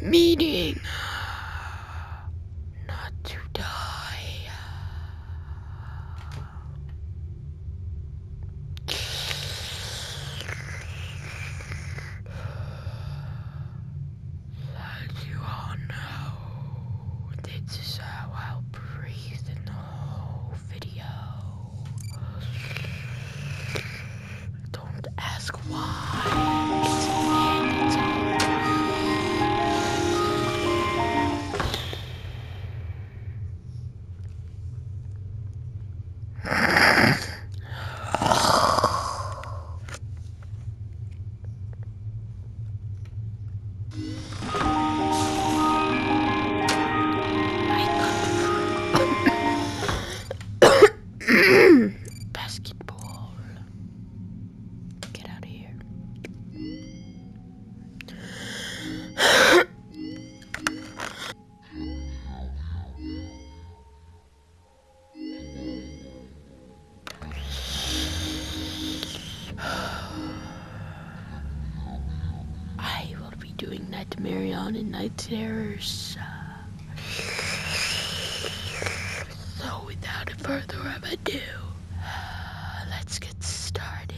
meaning not to die. As you all know, this is how I'll breathe in the whole video. Don't ask why. It's mandatory. Basketball. Get out of here. I will be doing Nightmare on and Night Terrors. So without further ado, let's get started.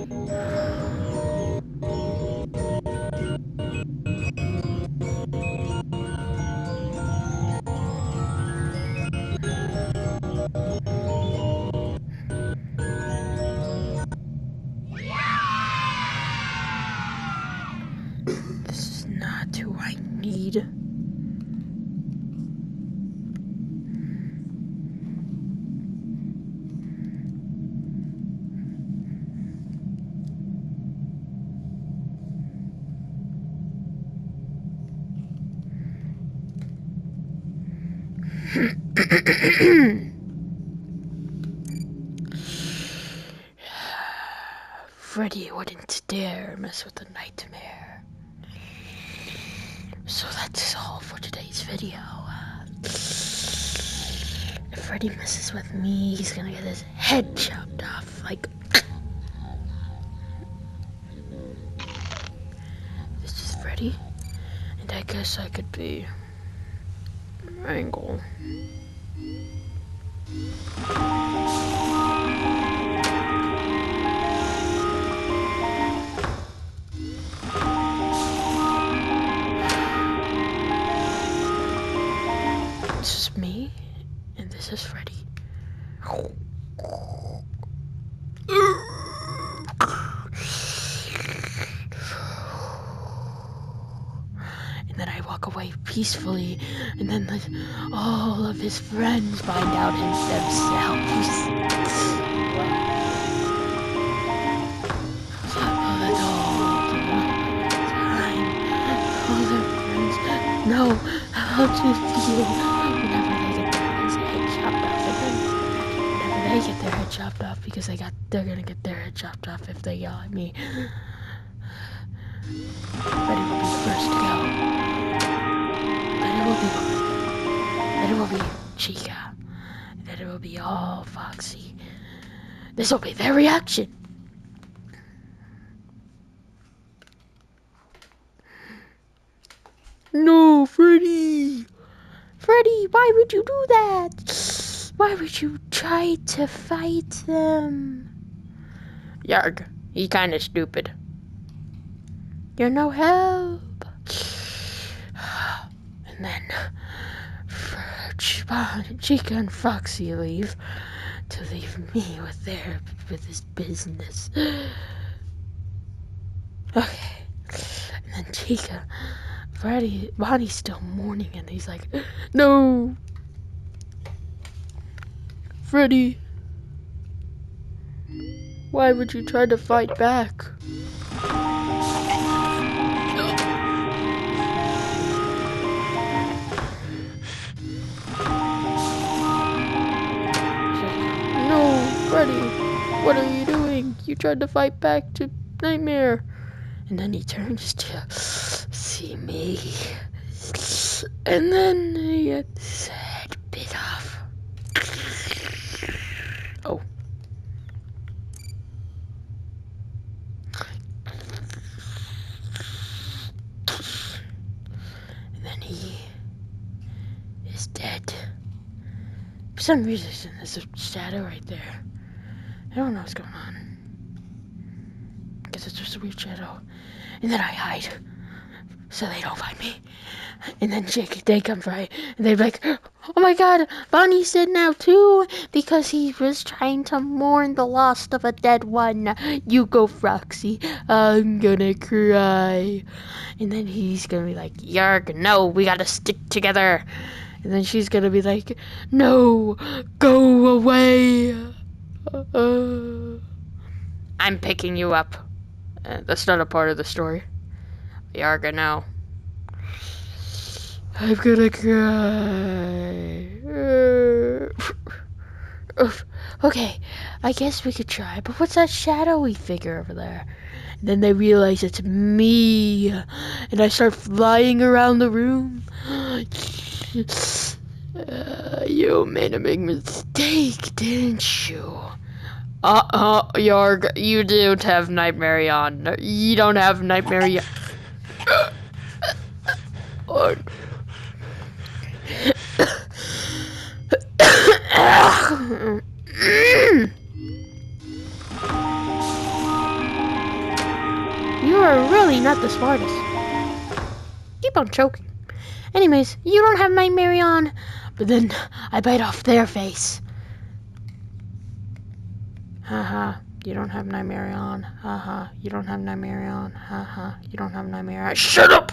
This is not who I need. Freddy wouldn't dare mess with a nightmare. So that's all for today's video. If Freddy messes with me, he's gonna get his head chopped off. Like, this is Freddy, and I guess I could be Angle. This is me, and this is Freddy. And then I walk away peacefully, and then all of his friends find out themselves. So that's all the time. All their friends know how to feel whenever they get their head chopped off. And then whenever they get their head chopped off, because they're gonna get their head chopped off if they yell at me. Freddy will be the first to go. Then it will be Bonnie. Then it will be Chica. Then it will be all Foxy. This will be their reaction. No, Freddy! Freddy, why would you do that? Why would you try to fight them? Yarg, he kinda stupid. You're no help. And then Chica and Foxy leave to leave me with his business. Okay. And then Chica, Bonnie's still mourning, and he's like, no. Freddy, why would you try to fight back? Freddy, what are you doing? You tried to fight back to Nightmare. And then he turns to see me. And then he gets his head bit off. Oh. And then he is dead. For some reason, there's a shadow right there. I don't know what's going on. I guess it's just a weird shadow. And then I hide, so they don't find me. And then they come by, and they're like, oh my god, Bonnie's dead now too, because he was trying to mourn the loss of a dead one. You go, Foxy. I'm gonna cry. And then he's gonna be like, Yarg, no, we gotta stick together. And then she's gonna be like, no, go away. I'm picking you up. That's not a part of the story. Yarga, no. I'm gonna cry. Okay, I guess we could try, but what's that shadowy figure over there? And then they realize it's me, and I start flying around the room. You made a big mistake, didn't you? Yarg, you don't have Nightmare on. You don't have Nightmare on. are really not the smartest. Keep on choking. Anyways, you don't have Nightmare on, but then I bite off their face. Haha, you don't have Nightmare on. Haha, you don't have Nightmare on. Haha, you don't have Nightmare on. Shut up!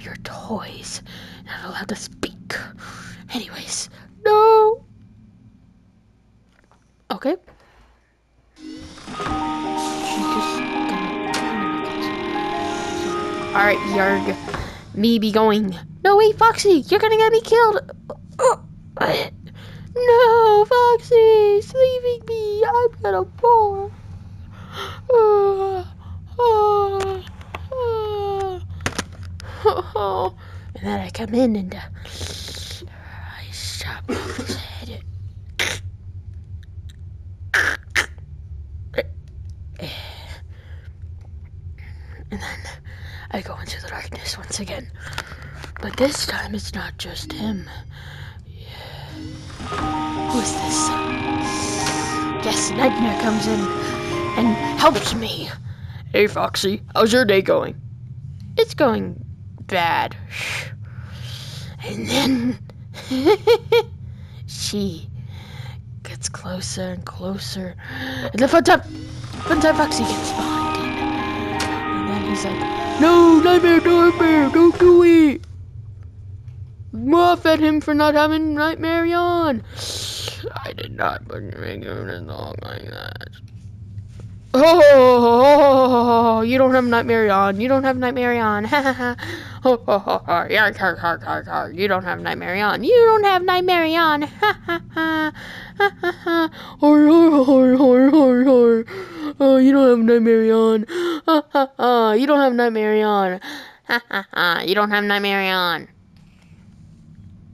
You're toys. Not allowed to speak. Anyways, no. Okay. Alright, Yarg. Me be going. No, wait, Foxy, you're gonna get me killed. No, Foxy's leaving me. I'm gonna fall. And then I come in and I chop off his head. And then I go into the darkness once again. But this time it's not just him. Who's this? Yes, Nightmare comes in and helps me. Hey Foxy, how's your day going? It's going bad. And then she gets closer and closer. And the fun time Foxy gets behind him. And then he's like, no, Nightmare, don't do it. Muff at him for not having Nightmare on. I did not put your finger in long like that. Oh, you don't have Nightmare on. You don't have Nightmare on. Ha ha ha. Ho ho ho ho. Yark, hark, hark, hark, hark. You don't have Nightmare on. You don't have Nightmare on. Ha ha ha. Ha ha ha. Hor hor hor hor hor hor. Oh, you don't have Nightmare on. Ha ha ha. You don't have Nightmare on. Ha ha ha. You don't have Nightmare on.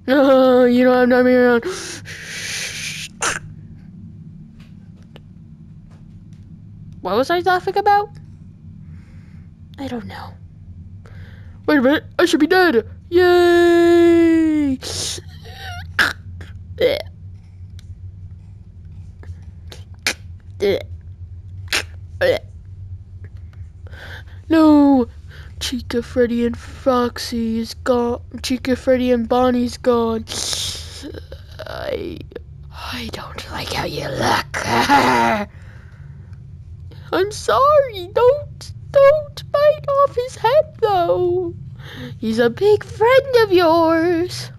No, you don't have Nightmare on. What was I laughing about? I don't know. Wait a minute, I should be dead! Yay! No! Chica, Freddy, and Foxy is gone. Chica, Freddy, and Bonnie's gone. I don't like how you look. I'm sorry. Don't bite off his head, though. He's a big friend of yours.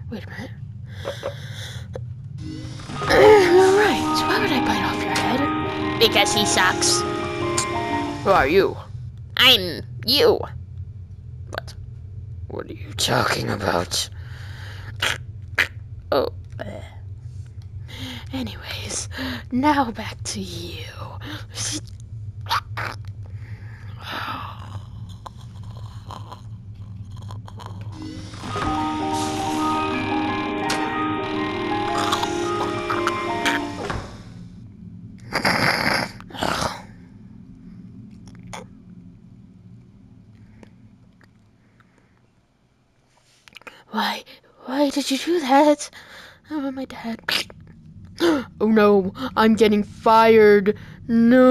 Wait a minute. Alright, why would I bite off your head? Because he sucks. Who are you? I'm you. What are you talking about? Oh. Anyways, now back to you. Why did you do that? Oh, my dad. Oh no, I'm getting fired. No,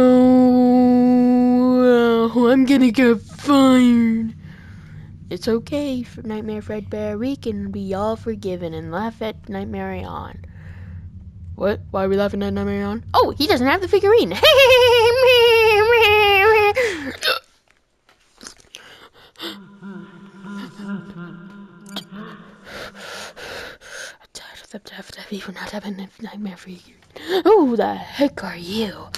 I'm gonna get fired. It's okay, for Nightmare Fredbear. We can be all forgiven and laugh at Nightmare on. What? Why are we laughing at Nightmare on? Oh, he doesn't have the figurine. Even not having a Nightmare for you. Who the heck are you?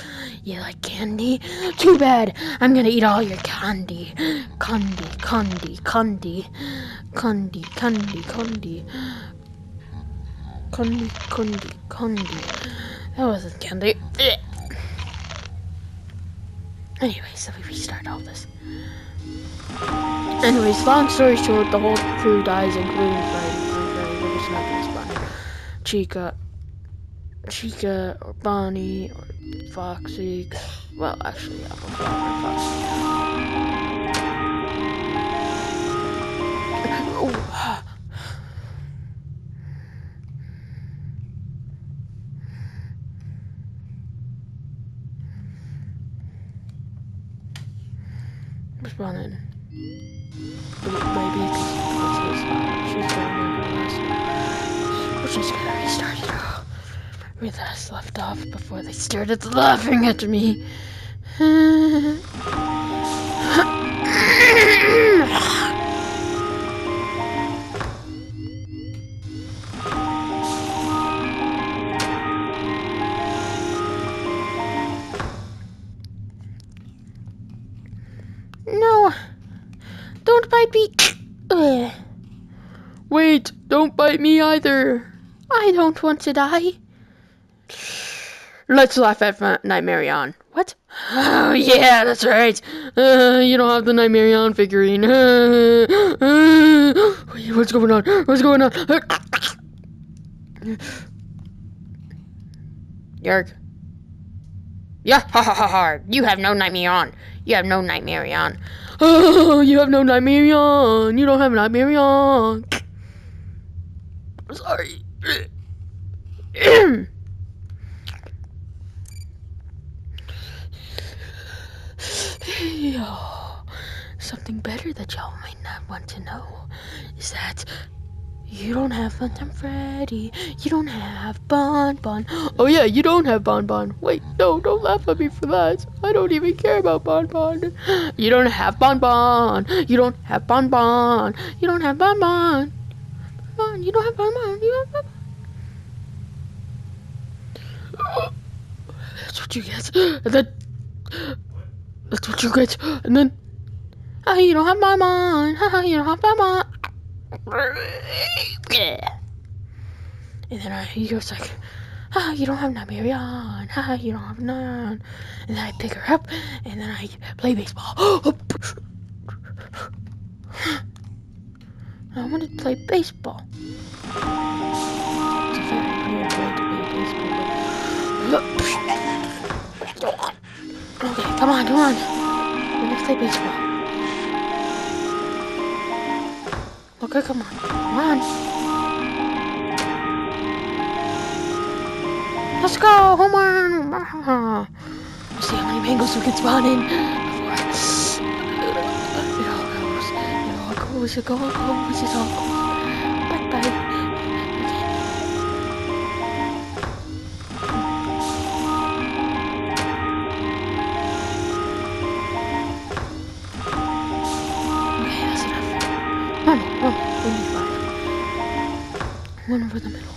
You like candy? Too bad. I'm gonna eat all your candy. Candy. That wasn't candy. Anyways, let me restart all this. Anyways, long story short, the whole crew dies, including Freddy. We're just not gonna spawn. Chica, or Bonnie, or Foxy. Well, actually, yeah, we'll spawn Foxy. Spawn in. Maybe because she's down in her last. We're just gonna restart it all. Where last left off before they started laughing at me. No! Don't bite me! Wait! Don't bite me either! I don't want to die! Let's laugh at Nightmarion. What? Oh yeah, that's right! You don't have the Nightmarion figurine. What's going on? What's going on? Yerk. Yeah, ha ha ha ha! You have no Nightmarion! You have no Nightmarion! Oh, you have no Nightmarion! You don't have Nightmarion! Sorry. Something better that y'all might not want to know is that you don't have Phantom Freddy. You don't have Bon Bon. Oh yeah, you don't have Bon Bon. Wait, no, don't laugh at me for that. I don't even care about Bon Bon. You don't have Bon Bon. You don't have Bon Bon. You don't have Bon Bon. You don't have Bon Bon. You don't have Bon Bon. That's what you get. And then that's what you get. And then you don't have Bon Bon. You don't have Bon Bon. And then he goes like, you don't have Nightmarion. You don't have none. And then I pick her up, and then I play baseball. I want to play baseball. It's a very weird way to play baseball. Okay, come on. Let's play baseball. Okay, come on. Let's go, home run! Let's see how many mangoes we can spawn in before it all goes. Bye. Okay, that's enough. One, we need 5. One over the middle.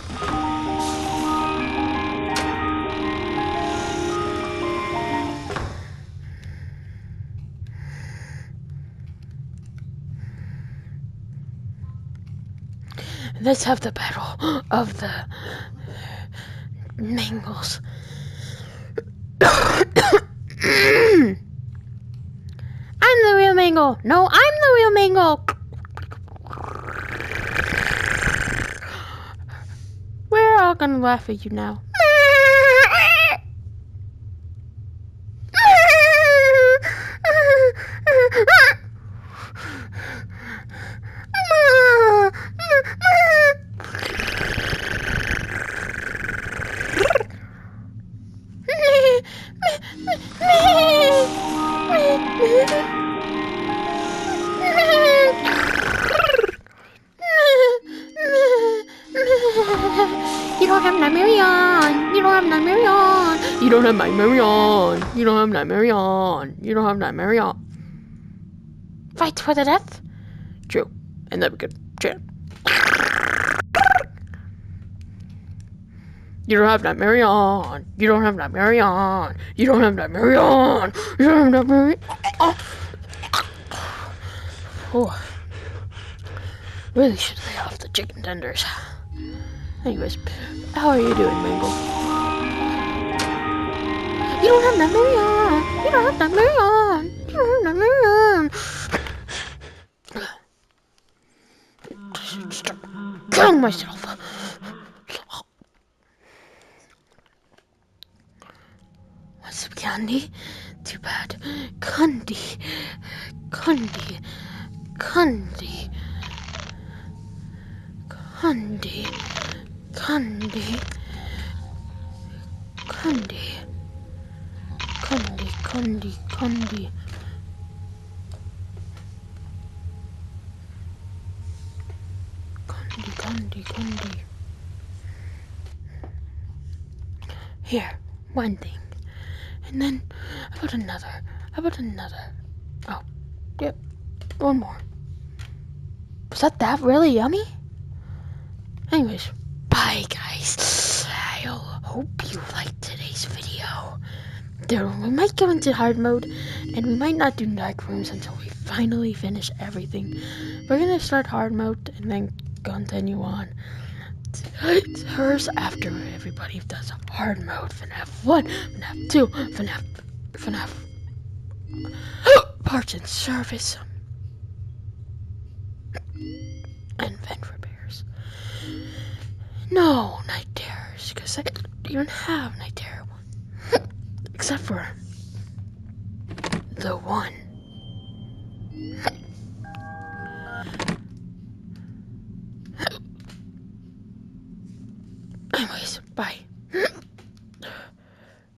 Let's have the battle of the mangles. I'm the real mango. No, I'm the real mango. We're all gonna laugh at you now. You don't have Nightmarion. You don't have Nightmarion. You don't have Nightmarion. You don't have Nightmarion. You don't have Nightmarion. Fight for the death? True. And then we could chant. You don't have Nightmarion. You don't have Nightmarion. You don't have Nightmarion. You don't have Nightmarion. Oh. Really should lay off the chicken tenders. Anyways, how are you doing, Mangle? You don't have Nightmarion. You don't have Nightmarion. You don't have Nightmarion. Stop killing myself. Want some candy? Too bad. Candy. Grundy. Here, one thing. And then, how about another? Oh, yep, one more. Was that really yummy? Anyways, bye guys. I hope you liked today's video. We might go into hard mode, and we might not do dark rooms until we finally finish everything. We're gonna start hard mode and then continue on to hers after everybody does hard mode. FNAF 1, FNAF 2, FNAF parts and service, and vent repairs. No night terrors, because I don't even have night terror one. Except for the one